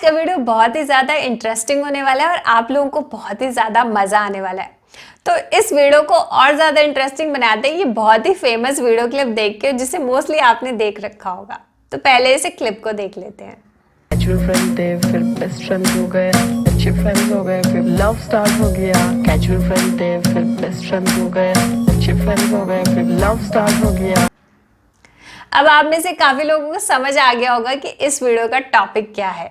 का वीडियो बहुत ही ज़्यादा इंटरेस्टिंग होने वाला है और आप लोगों को बहुत ही ज़्यादा मज़ा आने वाला है। तो इस वीडियो को और ज़्यादा इंटरेस्टिंग बनाते हैं ये बहुत ही फेमस वीडियो क्लिप देख के, जिसे मोस्टली आपने देख रखा होगा। तो पहले इसे क्लिप को देख लेते हैं। कैजुअल फ्रेंड थे, फिर बेस्ट फ्रेंड्स हो गए, अच्छे फ्रेंड्स हो गए, फिर लव स्टार्ट हो गया। कैजुअल फ्रेंड थे, फिर बेस्ट फ्रेंड्स हो गए, अच्छे फ्रेंड्स हो गए, फिर लव स्टार्ट हो गया। अब आप में से काफ़ी लोगों को समझ आ गया होगा कि इस वीडियो का टॉपिक क्या है।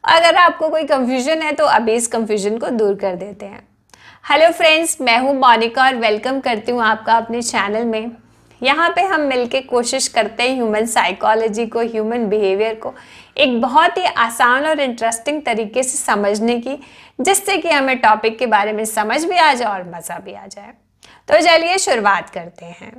अगर आपको कोई कंफ्यूजन है तो अभी इस कंफ्यूजन को दूर कर देते हैं। हेलो फ्रेंड्स, मैं हूं मोनिका और वेलकम करती हूं आपका अपने चैनल में। यहाँ पे हम मिलके कोशिश करते हैं ह्यूमन साइकोलॉजी को, ह्यूमन बिहेवियर को एक बहुत ही आसान और इंटरेस्टिंग तरीके से समझने की, जिससे कि हमें टॉपिक के बारे में समझ भी आ जाए और मज़ा भी आ जाए। तो चलिए शुरुआत करते हैं।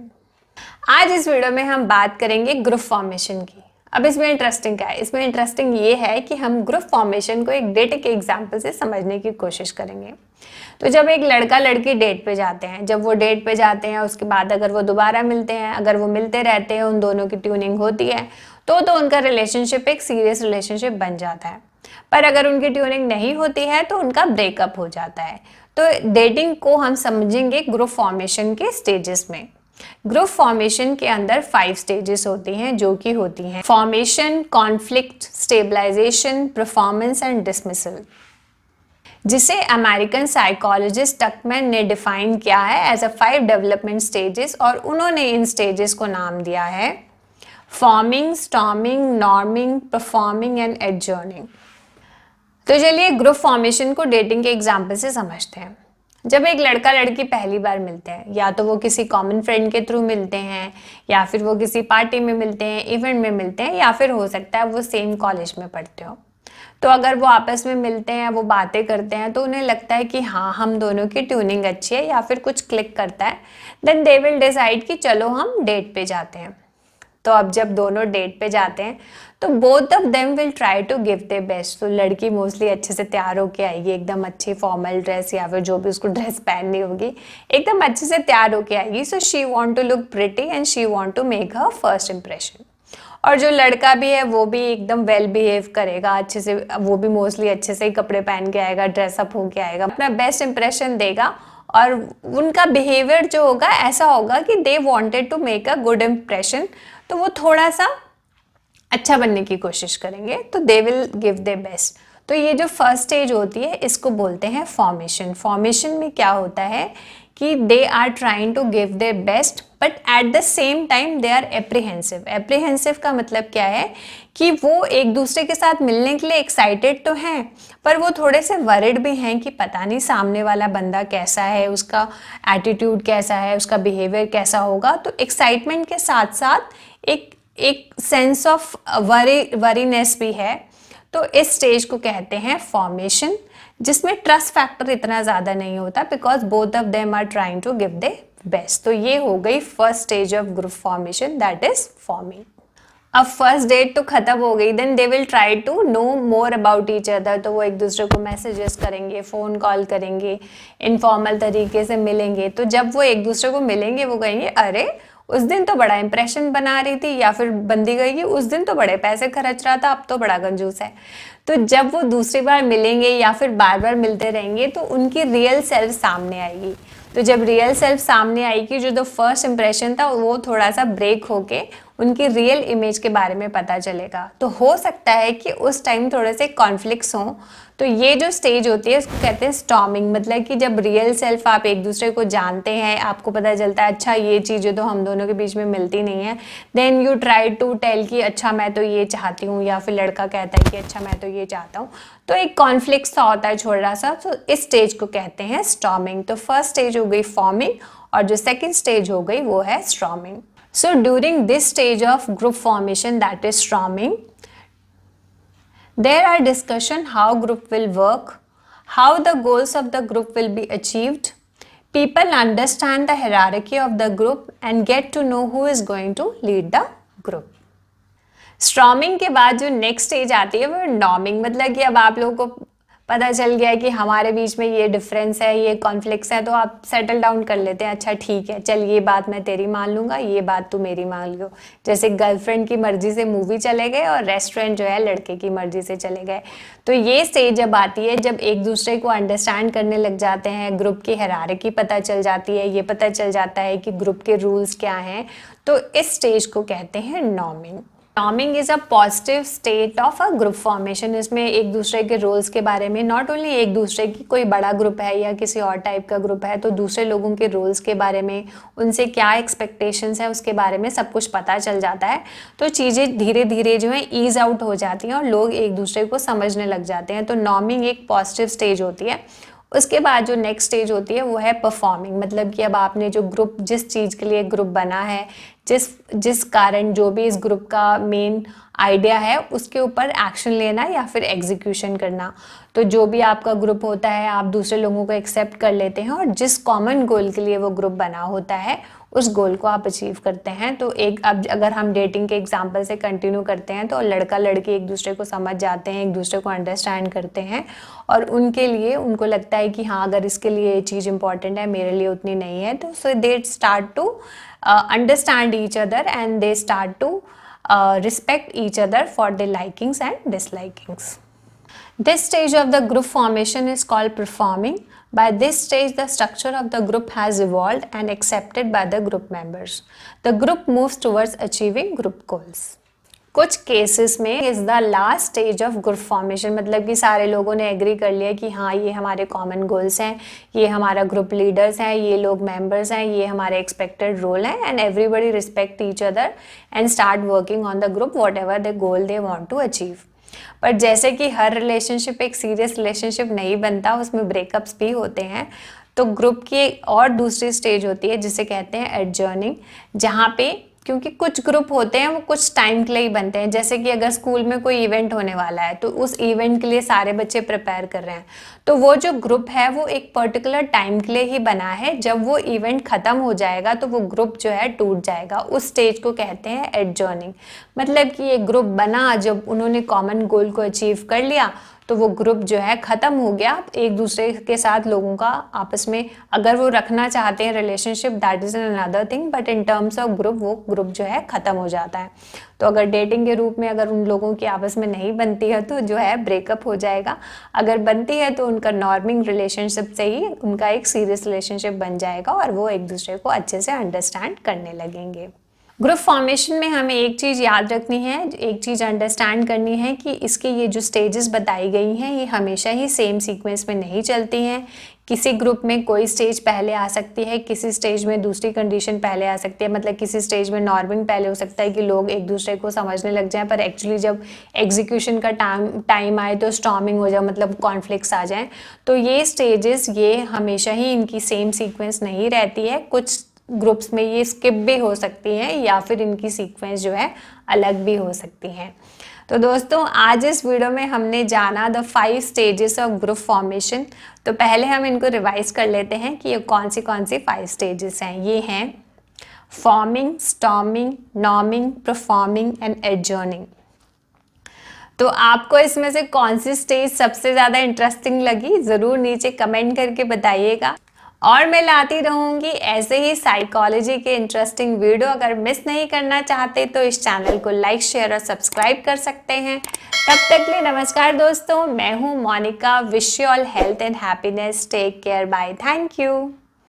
आज इस वीडियो में हम बात करेंगे ग्रुप फॉर्मेशन की। अब इसमें इंटरेस्टिंग क्या है? इसमें इंटरेस्टिंग ये है कि हम ग्रुप फॉर्मेशन को एक डेट के एग्जाम्पल से समझने की कोशिश करेंगे। तो जब एक लड़का लड़की डेट पे जाते हैं, जब वो डेट पे जाते हैं उसके बाद अगर वो दोबारा मिलते हैं, अगर वो मिलते रहते हैं, उन दोनों की ट्यूनिंग होती है तो उनका रिलेशनशिप एक सीरियस रिलेशनशिप बन जाता है। पर अगर उनकी ट्यूनिंग नहीं होती है तो उनका ब्रेकअप हो जाता है। तो डेटिंग को हम समझेंगे ग्रुप फॉर्मेशन के स्टेजेस में। ग्रुप फॉर्मेशन के अंदर 5 स्टेजेस होती हैं, जो कि होती हैं formation, conflict, stabilisation, performance and dismissal, जिसे अमेरिकन साइकोलॉजिस्ट टकमैन ने डिफाइन किया है एज अ 5 डेवलपमेंट स्टेजेस। और उन्होंने इन स्टेजेस को नाम दिया है forming, storming, norming, performing and एडजर्निंग। तो चलिए ग्रुप फॉर्मेशन को डेटिंग के एग्जाम्पल से समझते हैं। जब एक लड़का लड़की पहली बार मिलते हैं, या तो वो किसी कॉमन फ्रेंड के थ्रू मिलते हैं, या फिर वो किसी पार्टी में मिलते हैं, इवेंट में मिलते हैं, या फिर हो सकता है वो सेम कॉलेज में पढ़ते हो। तो अगर वो आपस में मिलते हैं, वो बातें करते हैं, तो उन्हें लगता है कि हाँ, हम दोनों की ट्यूनिंग अच्छी है, या फिर कुछ क्लिक करता है। देन दे विल डिसाइड कि चलो हम डेट पे जाते हैं। तो अब जब दोनों डेट पे जाते हैं तो both of them will try to give their best. तो लड़की मोस्टली अच्छे से तैयार होके आएगी, एकदम अच्छी फॉर्मल ड्रेस या फिर जो भी उसको ड्रेस पहननी होगी, एकदम अच्छे से तैयार होके आएगी। So she want to look pretty and she want to make her first impression. और जो लड़का भी है वो भी एकदम वेल बिहेव करेगा, अच्छे से, वो भी मोस्टली अच्छे से ही कपड़े पहन के आएगा, ड्रेसअप होके आएगा, अपना बेस्ट इंप्रेशन देगा। और उनका बिहेवियर जो होगा ऐसा होगा कि they wanted to make a good impression, तो वो थोड़ा सा अच्छा बनने की कोशिश करेंगे। तो they will give their best. तो ये जो फर्स्ट स्टेज होती है इसको बोलते हैं फॉर्मेशन। फॉर्मेशन में क्या होता है कि they are trying to give their best but at the same time they are apprehensive. Apprehensive का मतलब क्या है कि वो एक दूसरे के साथ मिलने के लिए एक्साइटेड तो हैं, पर वो थोड़े से वरिड भी हैं कि पता नहीं सामने वाला बंदा कैसा है, उसका एटीट्यूड कैसा है, उसका बिहेवियर कैसा होगा। तो एक्साइटमेंट के साथ साथ एक सेंस ऑफ वरीनेस भी है। तो इस स्टेज को कहते हैं फॉर्मेशन, जिसमें ट्रस्ट फैक्टर इतना ज़्यादा नहीं होता, because both of them are trying to give the best. तो ये हो गई first stage of group formation, that is forming. अब फर्स्ट डेट तो खत्म हो गई, then they will try to know more about each other. तो वो एक दूसरे को मैसेजेस करेंगे, फ़ोन कॉल करेंगे, इनफॉर्मल तरीके से मिलेंगे। तो जब वो एक दूसरे को मिलेंगे वो कहेंगे, अरे उस दिन तो बड़ा इंप्रेशन बना रही थी, या फिर बंदी कहेगी उस दिन तो बड़े पैसे खर्च रहा था, अब तो बड़ा कंजूस है। तो जब वो दूसरी बार मिलेंगे या फिर बार बार मिलते रहेंगे तो उनकी रियल सेल्फ सामने आएगी। तो जब रियल सेल्फ सामने आएगी, जो फर्स्ट इंप्रेशन था वो थोड़ा सा ब्रेक होके उनकी रियल इमेज के बारे में पता चलेगा। तो हो सकता है कि उस टाइम थोड़े से कॉन्फ्लिक्ट्स हों। तो ये जो स्टेज होती है उसको कहते हैं स्टॉर्मिंग। मतलब कि जब रियल सेल्फ आप एक दूसरे को जानते हैं, आपको पता चलता है अच्छा ये चीज़ें तो हम दोनों के बीच में मिलती नहीं है, then you try to tell कि अच्छा मैं तो ये चाहती हूँ, या फिर लड़का कहता है कि अच्छा मैं तो ये चाहता हूँ। तो एक कॉन्फ्लिक्ट सा होता है छोटा सा। तो इस स्टेज को कहते हैं स्टॉर्मिंग। तो फर्स्ट स्टेज हो गई फॉर्मिंग और जो सेकेंड स्टेज हो गई वो है storming. So during this stage of group formation, that is storming, there are discussion how group will work, how the goals of the group will be achieved. People understand the hierarchy of the group and get to know who is going to lead the group. Storming के बाद जो next stage आती है वो norming. मतलब कि अब आप लोगों को पता चल गया कि हमारे बीच में ये डिफरेंस है, ये कॉन्फ्लिक्ट्स है, तो आप सेटल डाउन कर लेते हैं, अच्छा ठीक है चल ये बात मैं तेरी मान लूँगा, ये बात तू मेरी मान लो। जैसे गर्लफ्रेंड की मर्जी से मूवी चले गए और रेस्टोरेंट जो है लड़के की मर्जी से चले गए। तो ये स्टेज जब आती है जब एक दूसरे को अंडरस्टैंड करने लग जाते हैं, ग्रुप की हायरार्की पता चल जाती है, ये पता चल जाता है कि ग्रुप के रूल्स क्या हैं, तो इस स्टेज को कहते हैं norming. Norming is a positive state of a group formation. इसमें एक दूसरे के रोल्स के बारे में, नॉट ओनली एक दूसरे की, कोई बड़ा ग्रुप है या किसी और टाइप का ग्रुप है तो दूसरे लोगों के रोल्स के बारे में, उनसे क्या एक्सपेक्टेशंस है उसके बारे में सब कुछ पता चल जाता है। तो चीज़ें धीरे धीरे जो है ईज आउट हो जाती हैं और लोग एक दूसरे को समझने लग जाते हैं। तो नॉर्मिंग एक पॉजिटिव स्टेज होती है। उसके बाद जो नेक्स्ट स्टेज होती है वो है परफॉर्मिंग। मतलब कि अब आपने जो ग्रुप, जिस चीज़ के लिए ग्रुप बना है, जिस कारण जो भी इस ग्रुप का मेन आइडिया है उसके ऊपर एक्शन लेना या फिर एग्जीक्यूशन करना। तो जो भी आपका ग्रुप होता है आप दूसरे लोगों को एक्सेप्ट कर लेते हैं और जिस कॉमन गोल के लिए वो ग्रुप बना होता है उस गोल को आप अचीव करते हैं। तो एक, अब अगर हम डेटिंग के एग्जांपल से कंटिन्यू करते हैं तो लड़का लड़की एक दूसरे को समझ जाते हैं, एक दूसरे को अंडरस्टैंड करते हैं और उनके लिए उनको लगता है कि हाँ अगर इसके लिए ये चीज़ इंपॉर्टेंट है मेरे लिए उतनी नहीं है, तो so they start to understand each other and they start to respect each other for their likings and dislikings. This stage of the group formation is called performing. By this stage, the structure of the group has evolved and accepted by the group members. The group moves towards achieving group goals. कुछ cases में is the last stage of group formation. मतलब कि सारे लोगों ने agree कर लिया कि हाँ ये हमारे कॉमन गोल्स हैं, ये हमारा ग्रुप लीडर्स हैं, ये लोग मेंबर्स हैं, ये हमारे एक्सपेक्टेड रोल हैं and everybody respect each other and start working on the group whatever the goal they want to achieve. पर जैसे कि हर रिलेशनशिप एक सीरियस रिलेशनशिप नहीं बनता, उसमें ब्रेकअप्स भी होते हैं। तो ग्रुप की और दूसरी स्टेज होती है जिसे कहते हैं एडजर्निंग, जहाँ पे क्योंकि कुछ ग्रुप होते हैं वो कुछ टाइम के लिए ही बनते हैं। जैसे कि अगर स्कूल में कोई इवेंट होने वाला है तो उस इवेंट के लिए सारे बच्चे प्रिपेयर कर रहे हैं, तो वो जो ग्रुप है वो एक पर्टिकुलर टाइम के लिए ही बना है। जब वो इवेंट ख़त्म हो जाएगा तो वो ग्रुप जो है टूट जाएगा। उस स्टेज को कहते हैं एडजर्निंग। मतलब कि ये ग्रुप बना, जब उन्होंने कॉमन गोल को अचीव कर लिया तो वो ग्रुप जो है ख़त्म हो गया। एक दूसरे के साथ लोगों का आपस में अगर वो रखना चाहते हैं relationship that is an another thing, but in terms of group वो ग्रुप जो है ख़त्म हो जाता है। तो अगर डेटिंग के रूप में अगर उन लोगों की आपस में नहीं बनती है तो जो है ब्रेकअप हो जाएगा। अगर बनती है तो उनका नॉर्मिंग रिलेशनशिप से ही उनका एक सीरियस रिलेशनशिप बन जाएगा और वो एक दूसरे को अच्छे से अंडरस्टैंड करने लगेंगे। ग्रुप फॉर्मेशन में हमें एक चीज़ याद रखनी है, एक चीज़ अंडरस्टैंड करनी है कि इसके ये जो स्टेजेस बताई गई हैं ये हमेशा ही सेम सीक्वेंस में नहीं चलती हैं। किसी ग्रुप में कोई स्टेज पहले आ सकती है, किसी स्टेज में दूसरी कंडीशन पहले आ सकती है। मतलब किसी स्टेज में नॉर्मिंग पहले हो सकता है कि लोग एक दूसरे को समझने लग जाएं, पर एक्चुअली जब एग्जीक्यूशन का टाइम आए तो स्टॉर्मिंग हो जाए, मतलब कॉन्फ्लिक्ट्स आ जाएं। तो ये स्टेजेस ये हमेशा ही इनकी सेम सीक्वेंस नहीं रहती है। कुछ ग्रुप्स में ये स्किप भी हो सकती हैं या फिर इनकी सीक्वेंस जो है अलग भी हो सकती हैं। तो दोस्तों आज इस वीडियो में हमने जाना the 5 stages of group formation. तो पहले हम इनको रिवाइज कर लेते हैं कि ये कौन सी 5 स्टेजेस हैं। ये हैं forming, storming, norming, performing and एडजर्निंग। तो आपको इसमें से कौन सी स्टेज सबसे ज़्यादा इंटरेस्टिंग लगी ज़रूर नीचे कमेंट करके बताइएगा। और मैं लाती रहूँगी ऐसे ही साइकोलॉजी के इंटरेस्टिंग वीडियो। अगर मिस नहीं करना चाहते तो इस चैनल को लाइक, शेयर और सब्सक्राइब कर सकते हैं। तब तक के लिए नमस्कार दोस्तों, मैं हूँ Monika. Wish you all health and happiness. Take care, bye, thank you.